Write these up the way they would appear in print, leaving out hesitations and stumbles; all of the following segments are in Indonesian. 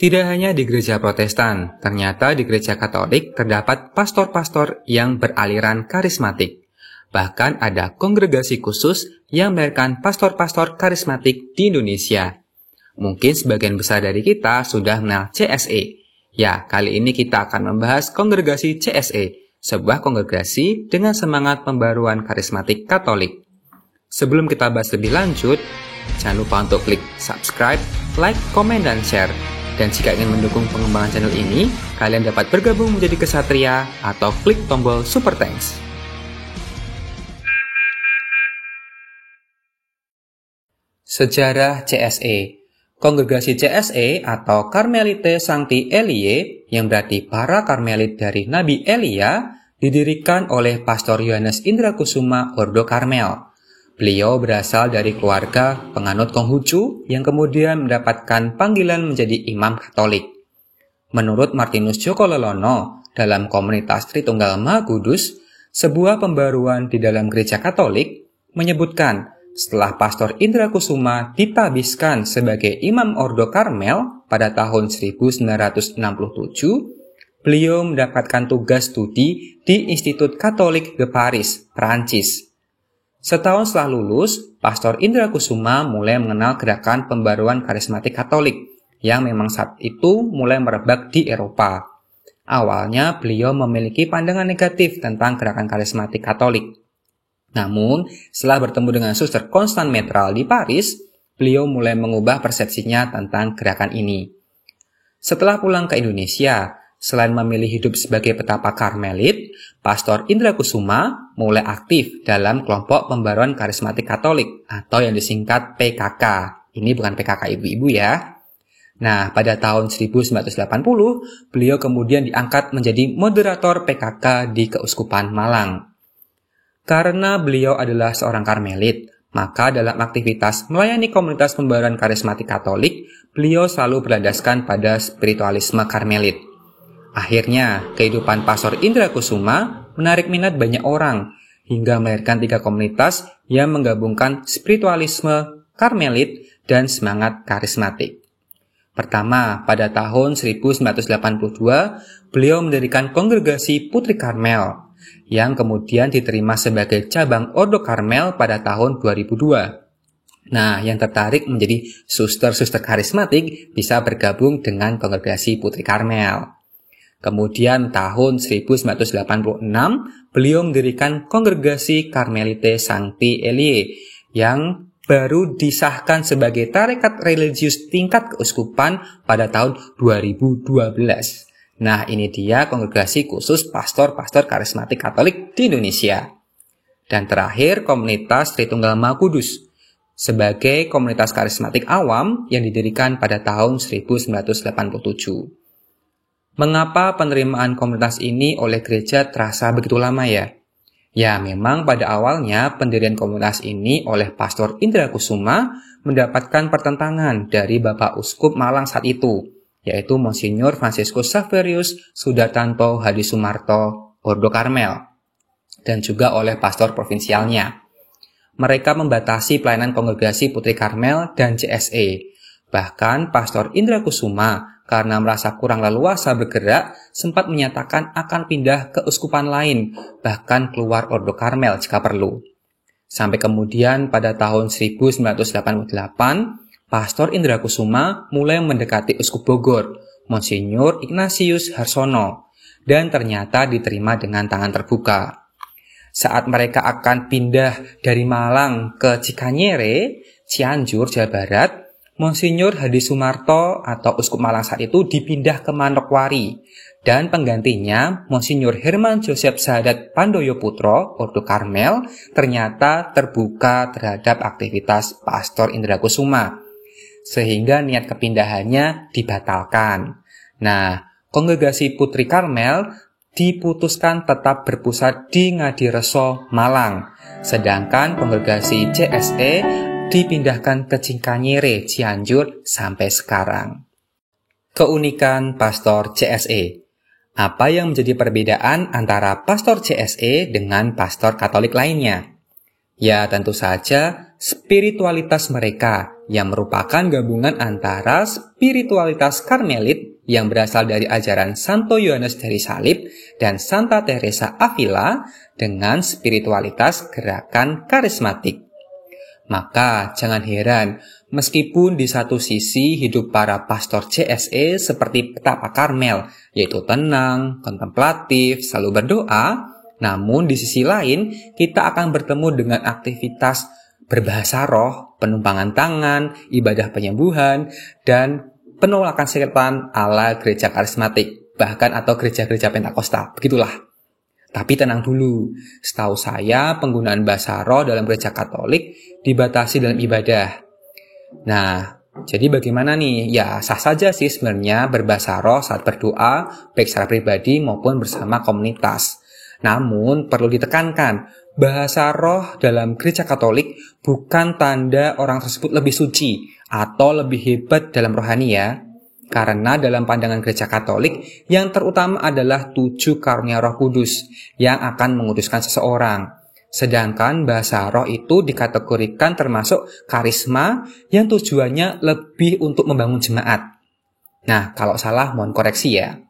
Tidak hanya di gereja Protestan, ternyata di gereja Katolik terdapat pastor-pastor yang beraliran karismatik. Bahkan ada kongregasi khusus yang melahirkan pastor-pastor karismatik di Indonesia. Mungkin sebagian besar dari kita sudah mengenal CSE. Ya, kali ini kita akan membahas kongregasi CSE, sebuah kongregasi dengan semangat pembaruan karismatik Katolik. Sebelum kita bahas lebih lanjut, jangan lupa untuk klik subscribe, like, komen, dan share. Dan jika ingin mendukung pengembangan channel ini, kalian dapat bergabung menjadi kesatria atau klik tombol Super Thanks. Sejarah CSE. Kongregasi CSE atau Karmelite Sancti Eliae, yang berarti para Karmelit dari Nabi Elia, didirikan oleh Pastor Yohanes Indrakusuma Ordo Karmel. Beliau berasal dari keluarga penganut Konghucu yang kemudian mendapatkan panggilan menjadi imam Katolik. Menurut Martinus Djoko Lelono, dalam komunitas Tritunggal Maha Kudus, sebuah pembaruan di dalam gereja Katolik menyebutkan setelah Pastor Indrakusuma ditabiskan sebagai imam Ordo Karmel pada tahun 1967, beliau mendapatkan tugas studi di Institut Katolik de Paris, Prancis. Setahun setelah lulus, Pastor Indrakusuma mulai mengenal gerakan pembaruan karismatik Katolik yang memang saat itu mulai merebak di Eropa. Awalnya beliau memiliki pandangan negatif tentang gerakan karismatik Katolik. Namun, setelah bertemu dengan Suster Constant Metral di Paris, beliau mulai mengubah persepsinya tentang gerakan ini. Setelah pulang ke Indonesia, selain memilih hidup sebagai petapa Karmelit, Pastor Indrakusuma mulai aktif dalam kelompok pembaruan karismatik Katolik atau yang disingkat PKK. Ini bukan PKK ibu-ibu ya. Nah, pada tahun 1980, beliau kemudian diangkat menjadi moderator PKK di Keuskupan Malang. Karena beliau adalah seorang Karmelit, maka dalam aktivitas melayani komunitas pembaruan karismatik Katolik, beliau selalu berlandaskan pada spiritualisme Karmelit. Akhirnya, kehidupan Pastor Indrakusuma menarik minat banyak orang, hingga melahirkan 3 komunitas yang menggabungkan spiritualisme, Karmelit, dan semangat karismatik. Pertama, pada tahun 1982, beliau mendirikan kongregasi Putri Karmel, yang kemudian diterima sebagai cabang Ordo Karmel pada tahun 2002. Nah, yang tertarik menjadi suster-suster karismatik bisa bergabung dengan kongregasi Putri Karmel. Kemudian tahun 1986, beliau mendirikan kongregasi Karmelite Sancti Eliae yang baru disahkan sebagai tarekat religius tingkat keuskupan pada tahun 2012. Nah, ini dia kongregasi khusus pastor-pastor karismatik Katolik di Indonesia. Dan terakhir, komunitas Tritunggal Maha Kudus sebagai komunitas karismatik awam yang didirikan pada tahun 1987. Mengapa penerimaan komunitas ini oleh gereja terasa begitu lama ya? Ya, memang pada awalnya pendirian komunitas ini oleh Pastor Indrakusuma mendapatkan pertentangan dari Bapak Uskup Malang saat itu, yaitu Monsignor Franciscus Xaverius Sudartanto Hadisumarto Ordo Karmel, dan juga oleh pastor provinsialnya. Mereka membatasi pelayanan kongregasi Putri Karmel dan CSE. Bahkan Pastor Indrakusuma karena merasa kurang leluasa bergerak, sempat menyatakan akan pindah ke uskupan lain, bahkan keluar Ordo Karmel jika perlu. Sampai kemudian pada tahun 1988, Pastor Indrakusuma mulai mendekati Uskup Bogor, Monsignor Ignatius Harsono, dan ternyata diterima dengan tangan terbuka. Saat mereka akan pindah dari Malang ke Cikanyere, Cianjur, Jawa Barat, Monsignor Hadisumarto atau Uskup Malang saat itu dipindah ke Manokwari, dan penggantinya Monsignor Herman Joseph Sahadat Pandoyo Putro, Ordo Karmel, ternyata terbuka terhadap aktivitas Pastor Indrakusuma, sehingga niat kepindahannya dibatalkan. Nah, kongregasi Putri Karmel diputuskan tetap berpusat di Ngadireso, Malang, sedangkan kongregasi CSE dipindahkan ke Cikanyere, Cianjur sampai sekarang. Keunikan Pastor CSE. Apa yang menjadi perbedaan antara Pastor CSE dengan pastor Katolik lainnya? Ya, tentu saja spiritualitas mereka yang merupakan gabungan antara spiritualitas Karmelit yang berasal dari ajaran Santo Yohanes dari Salib dan Santa Teresa Avila dengan spiritualitas gerakan karismatik. Maka jangan heran, meskipun di satu sisi hidup para pastor CSE seperti petapa Karmel, yaitu tenang, kontemplatif, selalu berdoa, namun di sisi lain kita akan bertemu dengan aktivitas berbahasa roh, penumpangan tangan, ibadah penyembuhan, dan penolakan setan ala gereja karismatik, bahkan atau gereja-gereja Pentakosta. Begitulah. Tapi tenang dulu, setahu saya penggunaan bahasa roh dalam gereja Katolik dibatasi dalam ibadah. Nah, jadi bagaimana nih? Ya, sah saja sih sebenarnya berbahasa roh saat berdoa, baik secara pribadi maupun bersama komunitas. Namun, perlu ditekankan, bahasa roh dalam gereja Katolik bukan tanda orang tersebut lebih suci atau lebih hebat dalam rohani ya. Karena dalam pandangan gereja Katolik, yang terutama adalah 7 karunia Roh Kudus yang akan menguduskan seseorang. Sedangkan bahasa roh itu dikategorikan termasuk karisma yang tujuannya lebih untuk membangun jemaat. Nah, kalau salah mohon koreksi ya.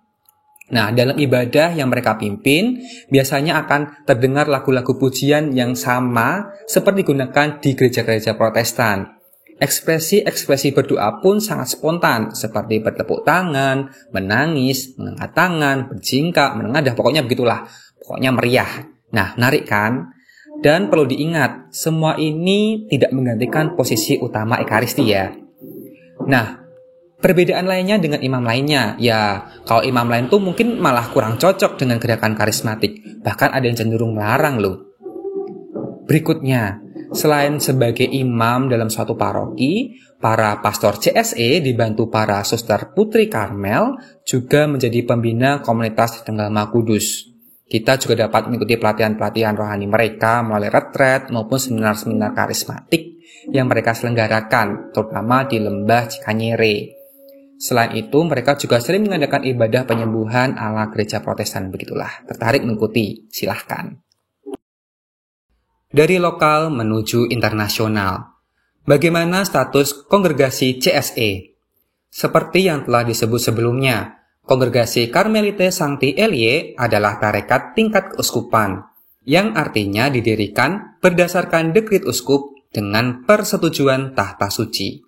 Nah, dalam ibadah yang mereka pimpin, biasanya akan terdengar lagu-lagu pujian yang sama seperti digunakan di gereja-gereja Protestan. Ekspresi-ekspresi berdoa pun sangat spontan, seperti bertepuk tangan, menangis, mengangkat tangan, berjingkak, menengadah, pokoknya begitulah. Pokoknya meriah. Nah, menarik kan? Dan perlu diingat, semua ini tidak menggantikan posisi utama Ekaristi ya. Nah, perbedaan lainnya dengan imam lainnya, ya kalau imam lain tuh mungkin malah kurang cocok dengan gerakan karismatik. Bahkan ada yang cenderung melarang loh. Berikutnya, selain sebagai imam dalam suatu paroki, para pastor CSE dibantu para suster putri Karmel juga menjadi pembina komunitas Tenggal Maha Kudus. Kita juga dapat mengikuti pelatihan-pelatihan rohani mereka melalui retret maupun seminar-seminar karismatik yang mereka selenggarakan, terutama di Lembah Cikanyere. Selain itu, mereka juga sering mengadakan ibadah penyembuhan ala gereja Protestan. Begitulah, tertarik mengikuti? Silahkan. Dari lokal menuju internasional. Bagaimana status kongregasi CSE? Seperti yang telah disebut sebelumnya, Kongregasi Karmelite Sancti Elie adalah tarekat tingkat keuskupan, yang artinya didirikan berdasarkan dekrit uskup dengan persetujuan tahta suci.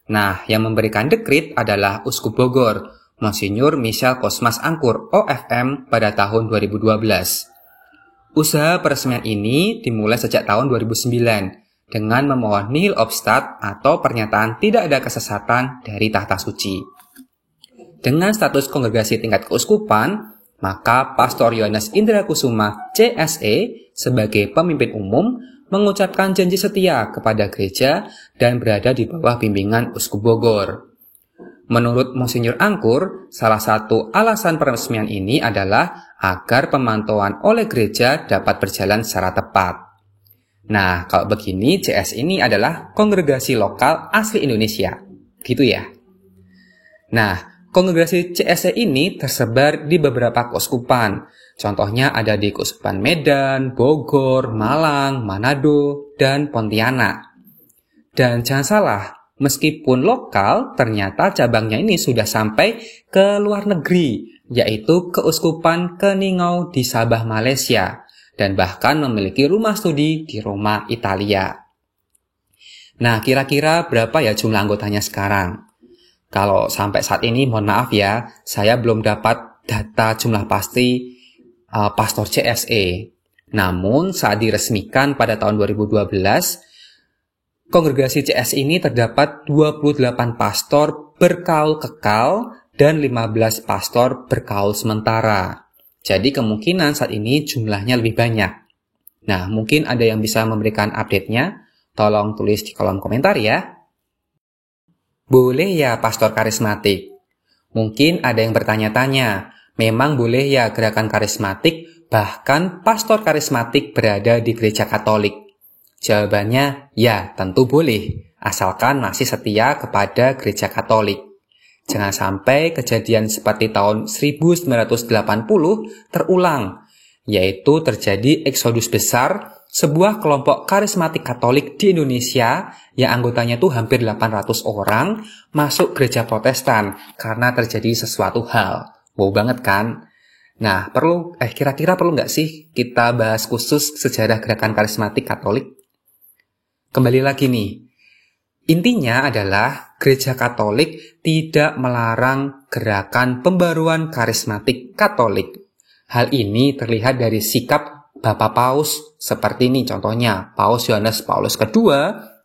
Nah, yang memberikan dekrit adalah Uskup Bogor, Monsinyur Michel Cosmas Angkur, OFM, pada tahun 2012. Usaha peresmian ini dimulai sejak tahun 2009 dengan memohon nihil obstat atau pernyataan tidak ada kesesatan dari tahta suci. Dengan status kongregasi tingkat keuskupan, maka Pastor Yohanes Indra Kusuma CSE sebagai pemimpin umum mengucapkan janji setia kepada gereja dan berada di bawah bimbingan Uskup Bogor. Menurut Monsinyur Angkur, salah satu alasan peresmian ini adalah agar pemantauan oleh gereja dapat berjalan secara tepat. Nah, kalau begini, CS ini adalah kongregasi lokal asli Indonesia. Gitu ya. Nah, kongregasi CSE ini tersebar di beberapa keuskupan. Contohnya ada di Keuskupan Medan, Bogor, Malang, Manado, dan Pontianak. Dan jangan salah, meskipun lokal, ternyata cabangnya ini sudah sampai ke luar negeri, yaitu Keuskupan Keningau di Sabah, Malaysia, dan bahkan memiliki rumah studi di Roma, Italia. Nah, kira-kira berapa ya jumlah anggotanya sekarang? Kalau sampai saat ini, mohon maaf ya, saya belum dapat data jumlah pasti pastor CSE. Namun, saat diresmikan pada tahun 2012, kongregasi CS ini terdapat 28 pastor berkaul kekal dan 15 pastor berkaul sementara. Jadi kemungkinan saat ini jumlahnya lebih banyak. Nah, mungkin ada yang bisa memberikan update-nya. Tolong tulis di kolom komentar ya. Boleh ya pastor karismatik? Mungkin ada yang bertanya-tanya, memang boleh ya gerakan karismatik, bahkan pastor karismatik berada di gereja Katolik? Jawabannya, ya tentu boleh, asalkan masih setia kepada gereja Katolik. Jangan sampai kejadian seperti tahun 1980 terulang, yaitu terjadi eksodus besar sebuah kelompok karismatik Katolik di Indonesia yang anggotanya tuh hampir 800 orang masuk gereja Protestan karena terjadi sesuatu hal. Wow banget kan? Nah, kira-kira perlu nggak sih kita bahas khusus sejarah gerakan karismatik Katolik? Kembali lagi nih, intinya adalah gereja Katolik tidak melarang gerakan pembaruan karismatik Katolik. Hal ini terlihat dari sikap Bapak Paus seperti ini contohnya, Paus Yohanes Paulus II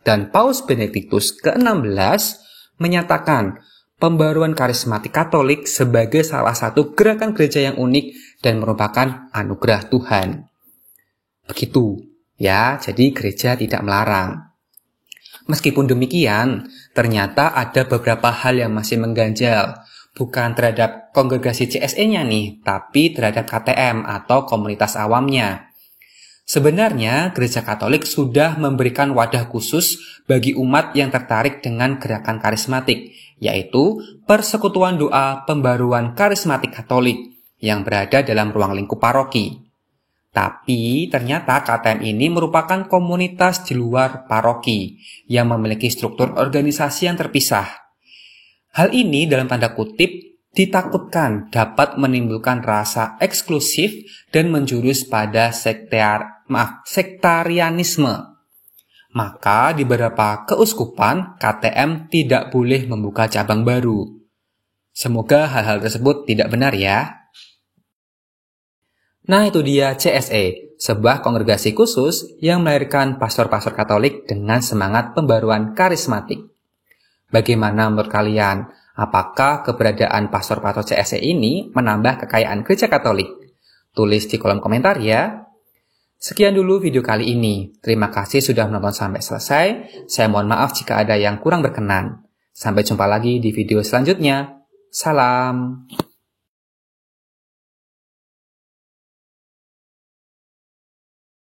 dan Paus Benediktus ke-16 menyatakan pembaruan karismatik Katolik sebagai salah satu gerakan gereja yang unik dan merupakan anugerah Tuhan. Begitu, ya, jadi gereja tidak melarang. Meskipun demikian, ternyata ada beberapa hal yang masih mengganjal, bukan terhadap kongregasi CSE-nya nih, tapi terhadap KTM atau komunitas awamnya. Sebenarnya, Gereja Katolik sudah memberikan wadah khusus bagi umat yang tertarik dengan gerakan karismatik, yaitu Persekutuan Doa Pembaruan Karismatik Katolik yang berada dalam ruang lingkup paroki. Tapi ternyata KTM ini merupakan komunitas di luar paroki yang memiliki struktur organisasi yang terpisah. Hal ini dalam tanda kutip ditakutkan dapat menimbulkan rasa eksklusif dan menjurus pada sektarianisme. Maka di beberapa keuskupan, KTM tidak boleh membuka cabang baru. Semoga hal-hal tersebut tidak benar ya. Nah, itu dia CSE, sebuah kongregasi khusus yang melahirkan pastor-pastor Katolik dengan semangat pembaruan karismatik. Bagaimana menurut kalian? Apakah keberadaan pastor-pastor CSE ini menambah kekayaan gereja Katolik? Tulis di kolom komentar ya. Sekian dulu video kali ini. Terima kasih sudah menonton sampai selesai. Saya mohon maaf jika ada yang kurang berkenan. Sampai jumpa lagi di video selanjutnya. Salam.